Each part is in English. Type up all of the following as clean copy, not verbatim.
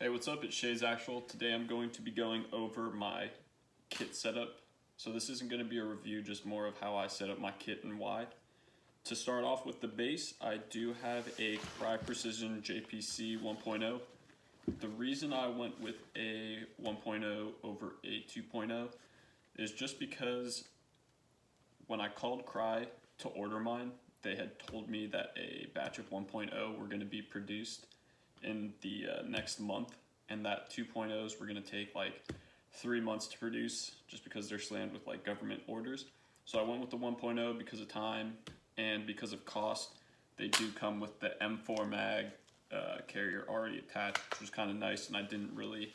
Hey, what's up? It's Shay's Actual. Today I'm going to be going over my kit setup. So this isn't going to be a review, just more of how I set up my kit and why. To start off with the base, I do have a Cry Precision JPC 1.0. The reason I went with a 1.0 over a 2.0 is just because when I called Cry to order mine, they had told me that a batch of 1.0 were going to be produced in the next month, and that 2.0s were going to take like 3 months to produce just because they're slammed with like government orders. So I went with the 1.0 because of time and because of cost. They do come with the M4 mag carrier already attached, which was kind of nice, and I didn't really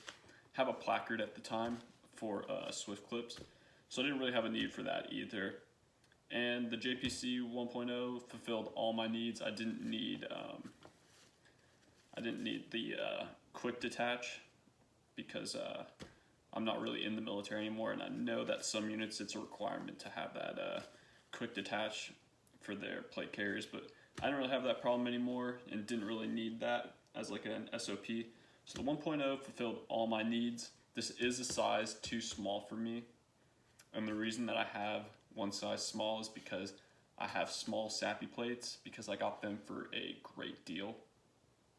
have a placard at the time for Swift clips, so I didn't really have a need for that either. And the JPC 1.0 fulfilled all my needs. I didn't need the quick detach because I'm not really in the military anymore, and I know that some units it's a requirement to have that quick detach for their plate carriers, but I didn't really have that problem anymore and didn't really need that as like an SOP. So the 1.0 fulfilled all my needs. This is a size too small for me, and the reason that I have one size small is because I have small sappy plates because I got them for a great deal.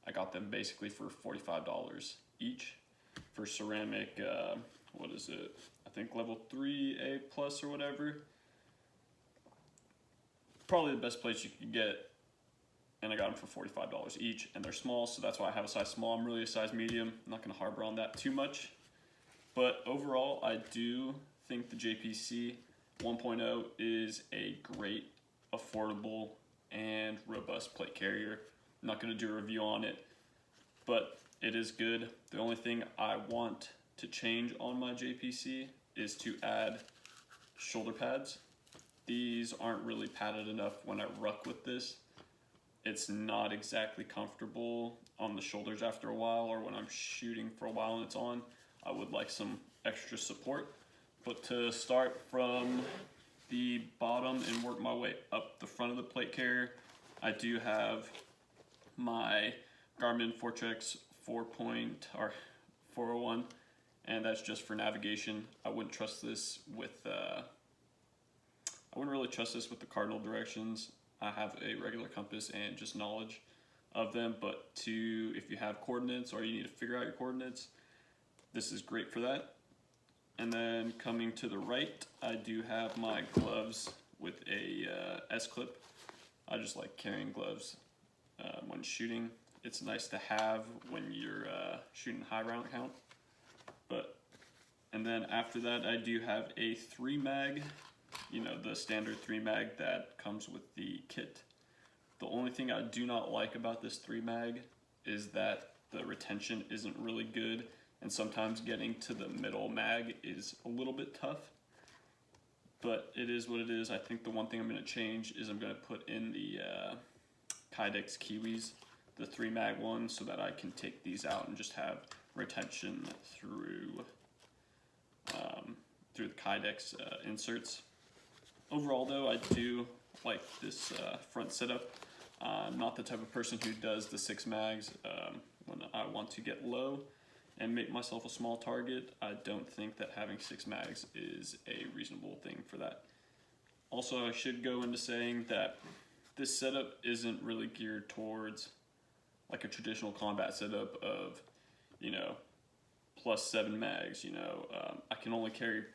I got them basically for $45 each for ceramic, what is it? I think level 3A plus or whatever. Probably the best plates you could get, and I got them for $45 each, and they're small, so that's why I have a size small. I'm really a size medium. I'm not gonna harbor on that too much. But overall, I do think the JPC 1.0 is a great, affordable, and robust plate carrier. I'm not going to do a review on it, but it is good. The only thing I want to change on my JPC is to add shoulder pads. These aren't really padded enough when I ruck with this. It's not exactly comfortable on the shoulders after a while, or when I'm shooting for a while and it's on. I would like some extra support. But to start from the bottom and work my way up the front of the plate carrier, I do have my Garmin Fortrex 401, and that's just for navigation. I wouldn't trust this with I wouldn't really trust this with the cardinal directions. I have a regular compass and just knowledge of them, but if you have coordinates or you need to figure out your coordinates, this is great for that. And then coming to the right, I do have my gloves with a S-clip. I just like carrying gloves when shooting. It's nice to have when you're shooting high round count. And then after that, I do have a 3 mag, the standard 3 mag that comes with the kit. The only thing I do not like about this 3 mag is that the retention isn't really good, and sometimes getting to the middle mag is a little bit tough, but it is what it is. I think the one thing I'm going to change is I'm going to put in the Kydex Kiwis, the 3 mag one, so that I can take these out and just have retention through the Kydex inserts. Overall though, I do like this front setup. I'm not the type of person who does the 6 mags when I want to get low and make myself a small target. I don't think that having 6 mags is a reasonable thing for that. Also, I should go into saying that this setup isn't really geared towards like a traditional combat setup of, plus 7 mags. I can only carry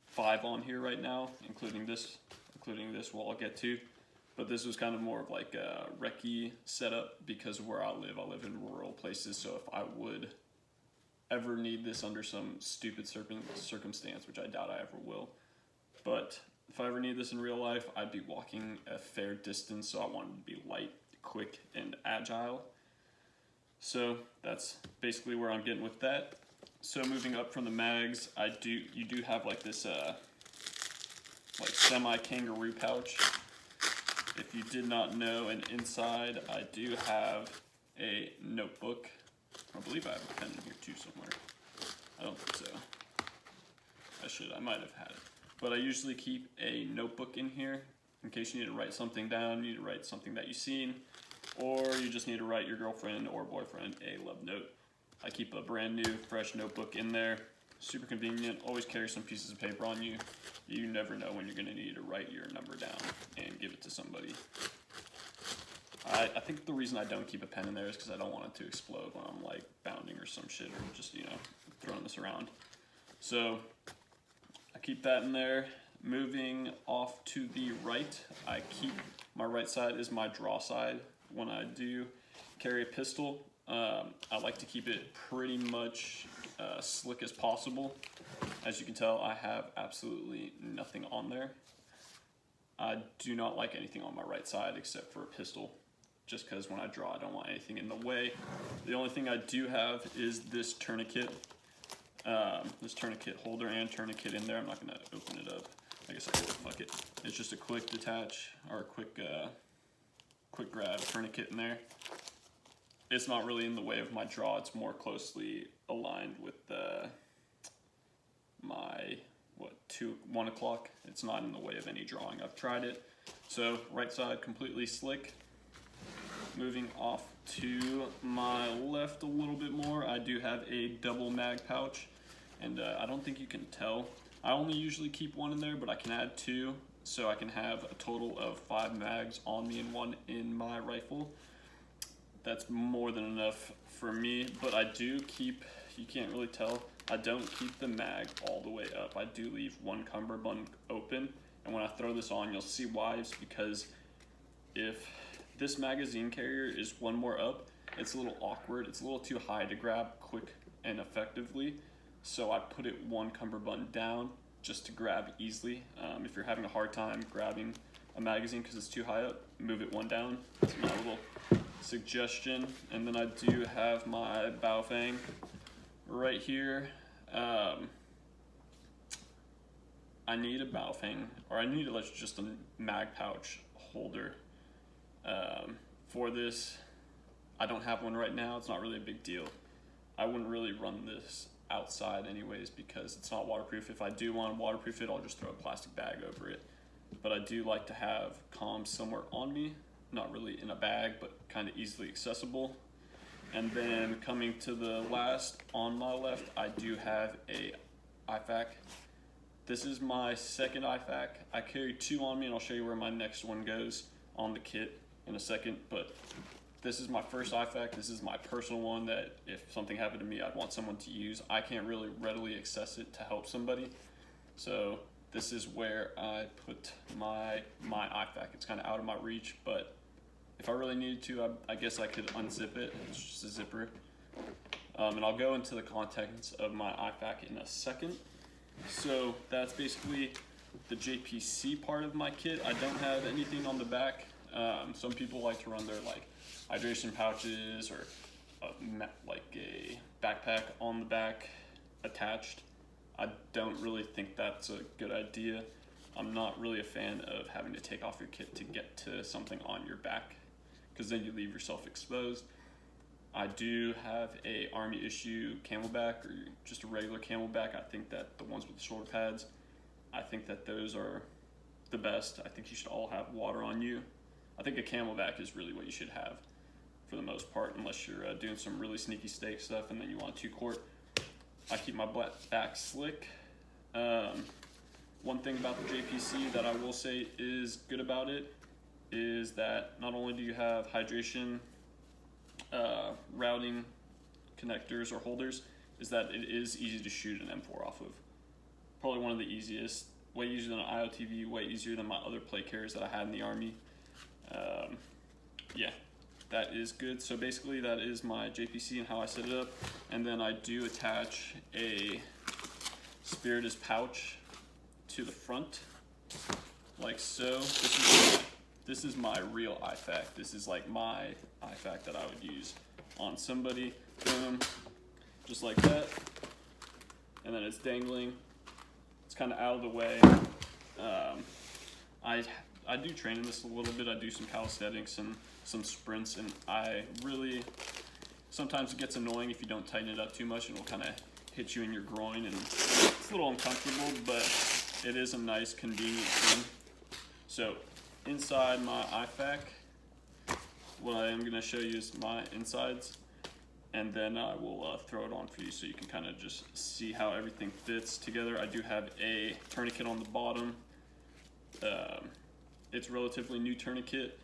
5 on here right now, including this what I'll get to. But this was kind of more of like a recce setup because of where I live in rural places, so if I would ever need this under some stupid circumstance, which I doubt I ever will, but if I ever need this in real life, I'd be walking a fair distance, so I want it to be light, quick, and agile. So that's basically where I'm getting with that. So moving up from the mags, you do have like this like semi-kangaroo pouch. If you did not know, and inside I do have a notebook. I believe I have a pen in here too somewhere. I don't think so. I might have had it. But I usually keep a notebook in here in case you need to write something down, you need to write something that you've seen, or you just need to write your girlfriend or boyfriend a love note. I keep a brand new, fresh notebook in there. Super convenient. Always carry some pieces of paper on you. You never know when you're going to need to write your number down and give it to somebody. I think the reason I don't keep a pen in there is because I don't want it to explode when I'm like bounding or some shit, or just, you know, throwing this around. So I keep that in there. Moving off to the right, I keep my right side is my draw side. When I do carry a pistol, I like to keep it pretty much slick as possible. As you can tell, I have absolutely nothing on there. I do not like anything on my right side except for a pistol, just because when I draw, I don't want anything in the way. The only thing I do have is this tourniquet holder and tourniquet in there. I'm not gonna open it up. I guess I will, fuck it. It's just a quick detach, or a quick grab tourniquet in there. It's not really in the way of my draw. It's more closely aligned with my 1 o'clock. It's not in the way of any drawing. I've tried it. So right side completely slick. Moving off to my left a little bit more, I do have a double mag pouch, and I don't think you can tell. I only usually keep one in there, but I can add 2, so I can have a total of 5 mags on me and 1 in my rifle. That's more than enough for me, but I do keep, you can't really tell, I don't keep the mag all the way up. I do leave one cummerbund open, and when I throw this on, you'll see why. It's because if this magazine carrier is one more up, it's a little awkward. It's a little too high to grab quick and effectively, so I put it one cummerbund down just to grab easily. If you're having a hard time grabbing a magazine because it's too high up, move it one down. That's my little suggestion. And then I do have my Baofeng right here. I need a Baofeng, or I need just a mag pouch holder for this. I don't have one right now. It's not really a big deal. I wouldn't really run this outside anyways because it's not waterproof. If I do want to waterproof it, I'll just throw a plastic bag over it. But I do like to have comms somewhere on me, not really in a bag, but kind of easily accessible. And then coming to the last, on my left, I do have a Ifak. This is my second Ifak. I carry 2 on me, and I'll show you where my next one goes on the kit in a second. But this is my first Ifak. This is my personal one that if something happened to me, I'd want someone to use. I can't really readily access it to help somebody. So this is where I put my Ifak. It's kind of out of my reach, but if I really needed to, I guess I could unzip it. It's just a zipper. And I'll go into the contents of my Ifak in a second. So that's basically the JPC part of my kit. I don't have anything on the back. Some people like to run their like hydration pouches or like a backpack on the back attached. I don't really think that's a good idea. I'm not really a fan of having to take off your kit to get to something on your back, because then you leave yourself exposed. I do have a army issue camelback, or just a regular camelback. I think that the ones with the shoulder pads, I think that those are the best. I think you should all have water on you. I think a camelback is really what you should have for the most part, unless you're doing some really sneaky stake stuff and then you want 2-quart. I keep my back slick. One thing about the JPC that I will say is good about it is that not only do you have hydration routing connectors or holders, is that it is easy to shoot an M4 off of. Probably one of the easiest, way easier than an IOTV, way easier than my other plate carriers that I had in the Army. Yeah, that is good. So basically that is my JPC and how I set it up. And then I do attach a Spiritus pouch to the front, like so. This is my real Ifak. This is like my Ifak that I would use on somebody. Boom, just like that. And then it's dangling. It's kind of out of the way. I do train in this a little bit. I do some calisthenics and some sprints, and sometimes it gets annoying if you don't tighten it up too much, and it'll kind of hit you in your groin, and it's a little uncomfortable, but it is a nice, convenient thing. So inside my Ifak, what I am going to show you is my insides, and then I will throw it on for you so you can kind of just see how everything fits together. I do have a tourniquet on the bottom. It's a relatively new tourniquet.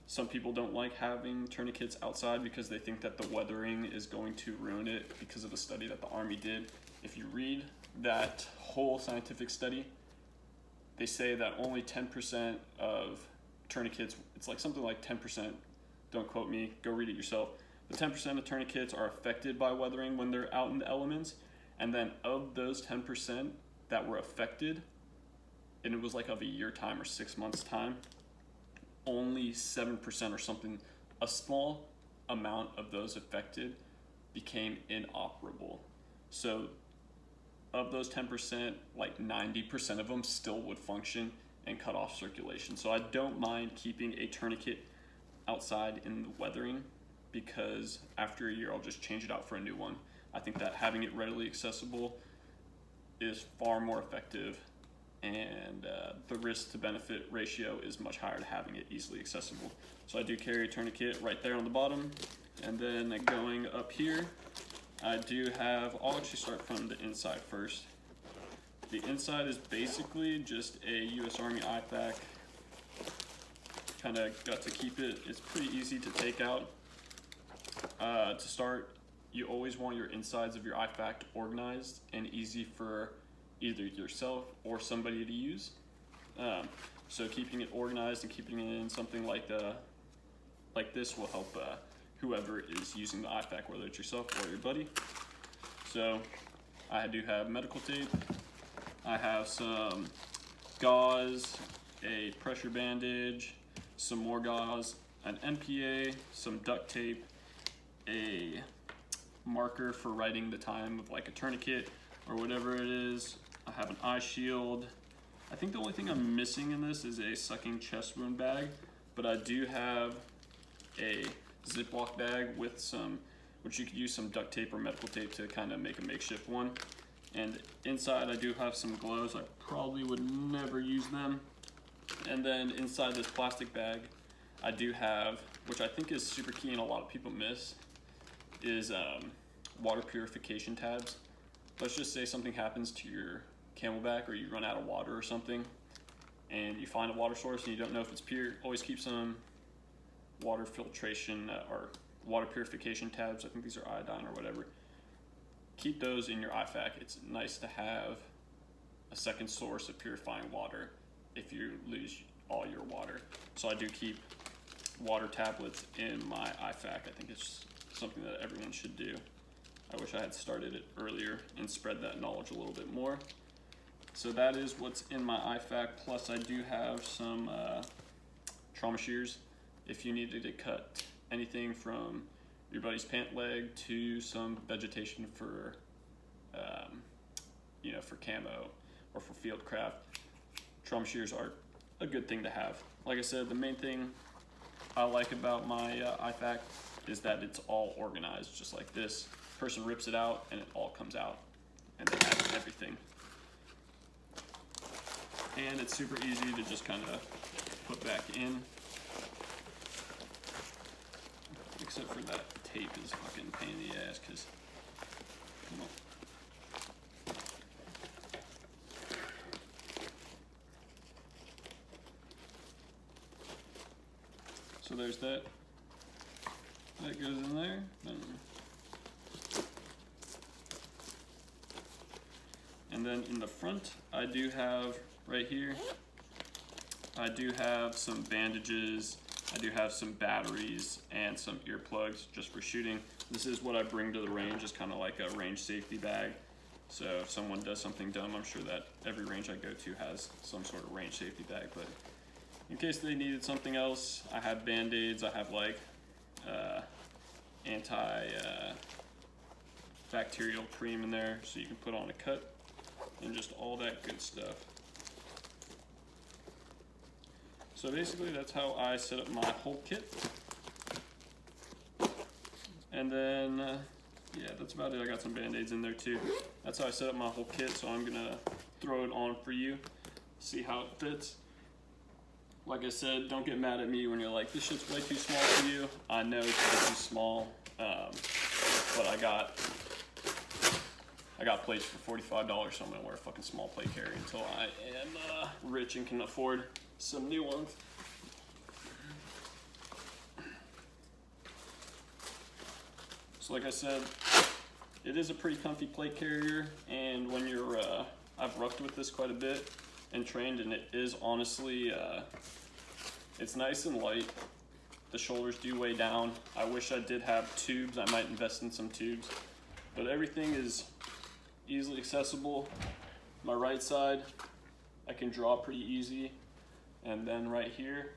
Some people don't like having tourniquets outside because they think that the weathering is going to ruin it because of a study that the Army did. If you read that whole scientific study, they say that only 10% of tourniquets, it's like something like 10%, don't quote me, go read it yourself. The 10% of tourniquets are affected by weathering when they're out in the elements, and then of those 10% that were affected, and it was like of a year time or 6 months time, only 7% or something, a small amount of those affected became inoperable. So of those 10%, like 90% of them still would function and cut off circulation. So I don't mind keeping a tourniquet outside in the weathering, because after a year I'll just change it out for a new one. I think that having it readily accessible is far more effective, and the risk to benefit ratio is much higher to having it easily accessible. So I do carry a tourniquet right there on the bottom, and then going up here I do have, I'll actually start from the inside first. The inside is basically just a US Army Ifak. Kind of got to keep it. It's pretty easy to take out. To start, you always want your insides of your Ifak organized and easy for either yourself or somebody to use. So keeping it organized and keeping it in something like this will help whoever is using the Ifak, whether it's yourself or your buddy. So I do have medical tape. I have some gauze, a pressure bandage, some more gauze, an NPA, some duct tape, a marker for writing the time of like a tourniquet or whatever it is. I have an eye shield. I think the only thing I'm missing in this is a sucking chest wound bag, but I do have a Ziploc bag with some, which you could use some duct tape or medical tape to kind of make a makeshift one. And inside I do have some gloves. I probably would never use them. And then inside this plastic bag I do have, which I think is super key and a lot of people miss, is water purification tabs. Let's just say something happens to your camelback, or you run out of water or something, and you find a water source and you don't know if it's pure. Always keep some water filtration or water purification tabs. I think these are iodine or whatever. Keep those in your Ifak. It's nice to have a second source of purifying water if you lose all your water. So I do keep water tablets in my Ifak. I think it's something that everyone should do. I wish I had started it earlier and spread that knowledge a little bit more. So that is what's in my Ifak. Plus I do have some trauma shears if you needed to cut anything from your buddy's pant leg to some vegetation for for camo or for field craft. Trauma shears are a good thing to have. Like I said, the main thing I like about my Ifak is that it's all organized, just like this. Person rips it out and it all comes out, and they have everything. And it's super easy to just kind of put back in, except for that tape is fucking pain in the ass, because so there's that. That goes in there. And then in the front, I do have right here, I do have some bandages, I do have some batteries and some earplugs just for shooting. This is what I bring to the range, it's kind of like a range safety bag. So if someone does something dumb, I'm sure that every range I go to has some sort of range safety bag, but in case they needed something else, I have Band-Aids, I have like anti-bacterial cream in there so you can put on a cut and just all that good stuff. So basically that's how I set up my whole kit. And then, yeah, that's about it. I got some Band-Aids in there too. That's how I set up my whole kit, so I'm gonna throw it on for you, see how it fits. Like I said, don't get mad at me when you're like, this shit's way too small for you. I know it's way too small. but I got plates for $45, so I'm gonna wear a fucking small plate carrier until I am rich and can afford some new ones. So like I said, it is a pretty comfy plate carrier, and when you're, I've roughed with this quite a bit and trained, and it is honestly, it's nice and light. The shoulders do weigh down. I wish I did have tubes. I might invest in some tubes, but everything is easily accessible. My right side, I can draw pretty easy, and then right here,